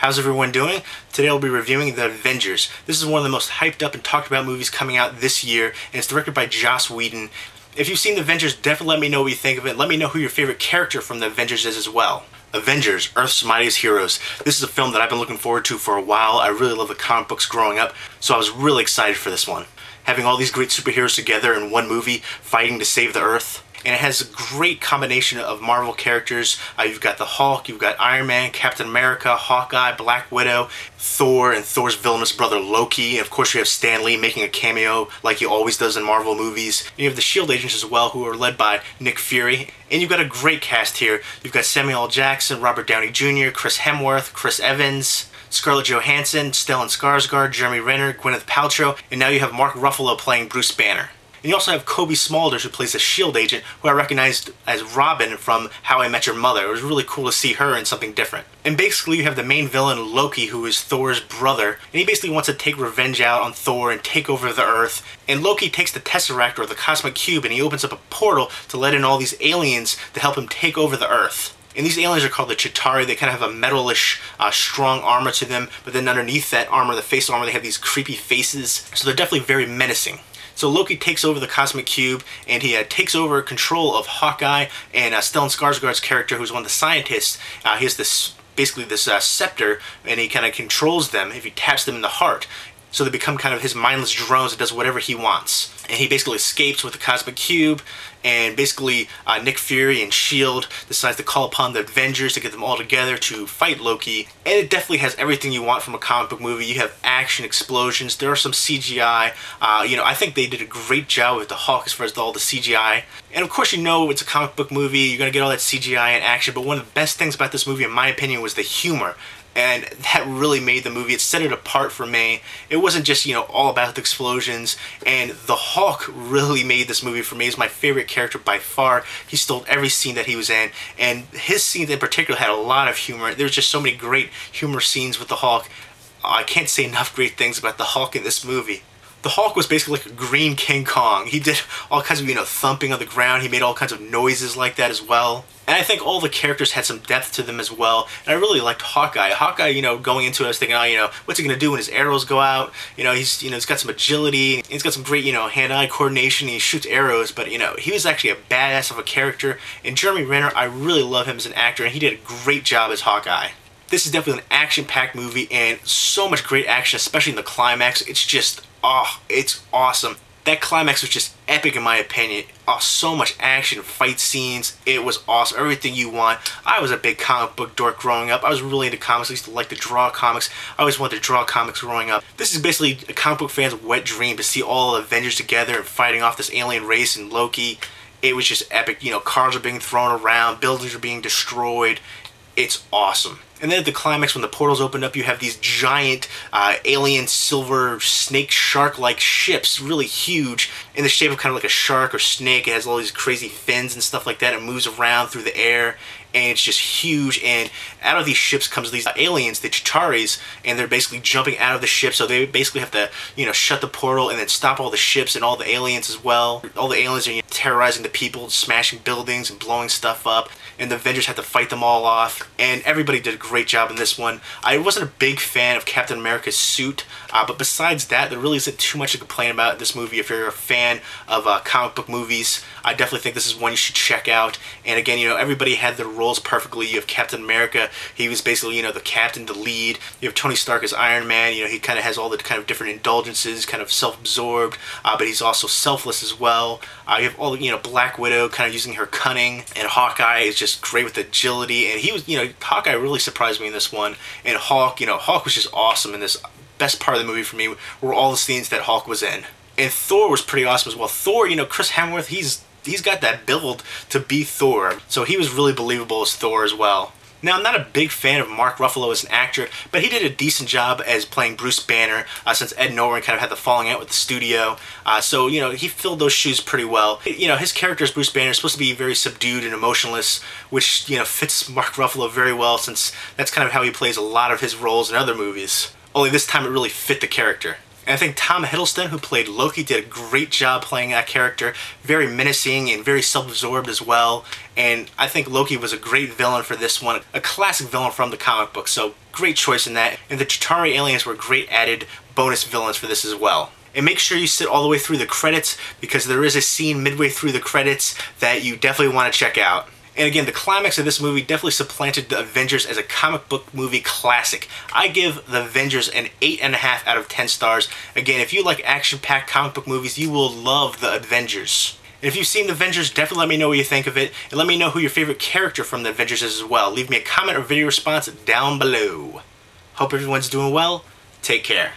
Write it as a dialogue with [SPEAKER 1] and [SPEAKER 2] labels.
[SPEAKER 1] How's everyone doing? Today I'll be reviewing The Avengers. This is one of the most hyped up and talked about movies coming out this year, and it's directed by Joss Whedon. If you've seen The Avengers, definitely let me know what you think of it. Let me know who your favorite character from The Avengers is as well. Avengers, Earth's Mightiest Heroes. This is a film that I've been looking forward to for a while. I really love the comic books growing up, so I was really excited for this one. Having all these great superheroes together in one movie, fighting to save the Earth. And it has a great combination of Marvel characters. You've got the Hulk, you've got Iron Man, Captain America, Hawkeye, Black Widow, Thor, and Thor's villainous brother Loki. And of course you have Stan Lee making a cameo like he always does in Marvel movies. And you have the S.H.I.E.L.D. agents as well, who are led by Nick Fury. And you've got a great cast here. You've got Samuel L. Jackson, Robert Downey Jr., Chris Hemsworth, Chris Evans, Scarlett Johansson, Stellan Skarsgård, Jeremy Renner, Gwyneth Paltrow, and now you have Mark Ruffalo playing Bruce Banner. And you also have Cobie Smulders, who plays the S.H.I.E.L.D. agent, who I recognized as Robin from How I Met Your Mother. It was really cool to see her in something different. And basically you have the main villain, Loki, who is Thor's brother, and he basically wants to take revenge out on Thor and take over the Earth. And Loki takes the Tesseract, or the Cosmic Cube, and he opens up a portal to let in all these aliens to help him take over the Earth. And these aliens are called the Chitauri. They kind of have a metalish, strong armor to them, but then underneath that armor, the face armor, they have these creepy faces. So they're definitely very menacing. So Loki takes over the Cosmic Cube, and he takes over control of Hawkeye and Stellan Skarsgård's character, who's one of the scientists. He has this scepter, and he kind of controls them if he taps them in the heart. So they become kind of his mindless drones that does whatever he wants. And he basically escapes with the Cosmic Cube, and basically Nick Fury and S.H.I.E.L.D. decides to call upon the Avengers to get them all together to fight Loki. And it definitely has everything you want from a comic book movie. You have action, explosions, there are some CGI. I think they did a great job with the Hulk as far as all the CGI. And of course, it's a comic book movie, you're going to get all that CGI and action, but one of the best things about this movie, in my opinion, was the humor. And that really made the movie. It set it apart for me. It wasn't just, all about the explosions. And the Hulk really made this movie for me. He's my favorite character by far. He stole every scene that he was in. And his scenes in particular had a lot of humor. There was just so many great humor scenes with the Hulk. I can't say enough great things about the Hulk in this movie. The Hulk was basically like a green King Kong. He did all kinds of, thumping on the ground. He made all kinds of noises like that as well. And I think all the characters had some depth to them as well. And I really liked Hawkeye. Hawkeye, going into it, I was thinking, what's he going to do when his arrows go out? He's got some agility. He's got some great, hand-eye coordination. And he shoots arrows. But, he was actually a badass of a character. And Jeremy Renner, I really love him as an actor. And he did a great job as Hawkeye. This is definitely an action-packed movie. And so much great action, especially in the climax. It's just, it's awesome. That climax was just epic in my opinion. So much action, fight scenes. It was awesome. Everything you want. I was a big comic book dork growing up. I was really into comics. I used to like to draw comics. I always wanted to draw comics growing up. This is basically a comic book fan's wet dream to see all the Avengers together and fighting off this alien race and Loki. It was just epic. Cars are being thrown around. Buildings are being destroyed. It's awesome. And then at the climax, when the portals opened up, you have these giant alien silver snake shark-like ships, really huge, in the shape of kind of like a shark or snake. It has all these crazy fins and stuff like that. It moves around through the air, and it's just huge. And out of these ships comes these aliens, the Chitauris, and they're basically jumping out of the ship. So they basically have to, shut the portal and then stop all the ships and all the aliens as well. All the aliens are terrorizing the people, smashing buildings and blowing stuff up. And the Avengers have to fight them all off. And everybody did a great job in this one. I wasn't a big fan of Captain America's suit, but besides that, there really isn't too much to complain about in this movie. If you're a fan of comic book movies, I definitely think this is one you should check out. And again, everybody had their roles perfectly. You have Captain America. He was basically, the captain, the lead. You have Tony Stark as Iron Man. He kind of has all the kind of different indulgences, kind of self-absorbed, but he's also selfless as well. You have all the, Black Widow kind of using her cunning, and Hawkeye is just great with agility. And he was, Hawkeye really surprised me in this one. And Hulk, Hulk was just awesome in this. Best part of the movie for me were all the scenes that Hulk was in. And Thor was pretty awesome as well. Thor, Chris Hemsworth, he's got that build to be Thor. So he was really believable as Thor as well. Now, I'm not a big fan of Mark Ruffalo as an actor, but he did a decent job as playing Bruce Banner since Ed Norton kind of had the falling out with the studio. So, he filled those shoes pretty well. His character as Bruce Banner is supposed to be very subdued and emotionless, which, fits Mark Ruffalo very well since that's kind of how he plays a lot of his roles in other movies. Only this time it really fit the character. And I think Tom Hiddleston, who played Loki, did a great job playing that character. Very menacing and very self-absorbed as well. And I think Loki was a great villain for this one. A classic villain from the comic book, so great choice in that. And the Chitauri aliens were great added bonus villains for this as well. And make sure you sit all the way through the credits, because there is a scene midway through the credits that you definitely want to check out. And again, the climax of this movie definitely supplanted the Avengers as a comic book movie classic. I give the Avengers an 8.5 out of 10 stars. Again, if you like action-packed comic book movies, you will love the Avengers. And if you've seen the Avengers, definitely let me know what you think of it, and let me know who your favorite character from the Avengers is as well. Leave me a comment or video response down below. Hope everyone's doing well. Take care.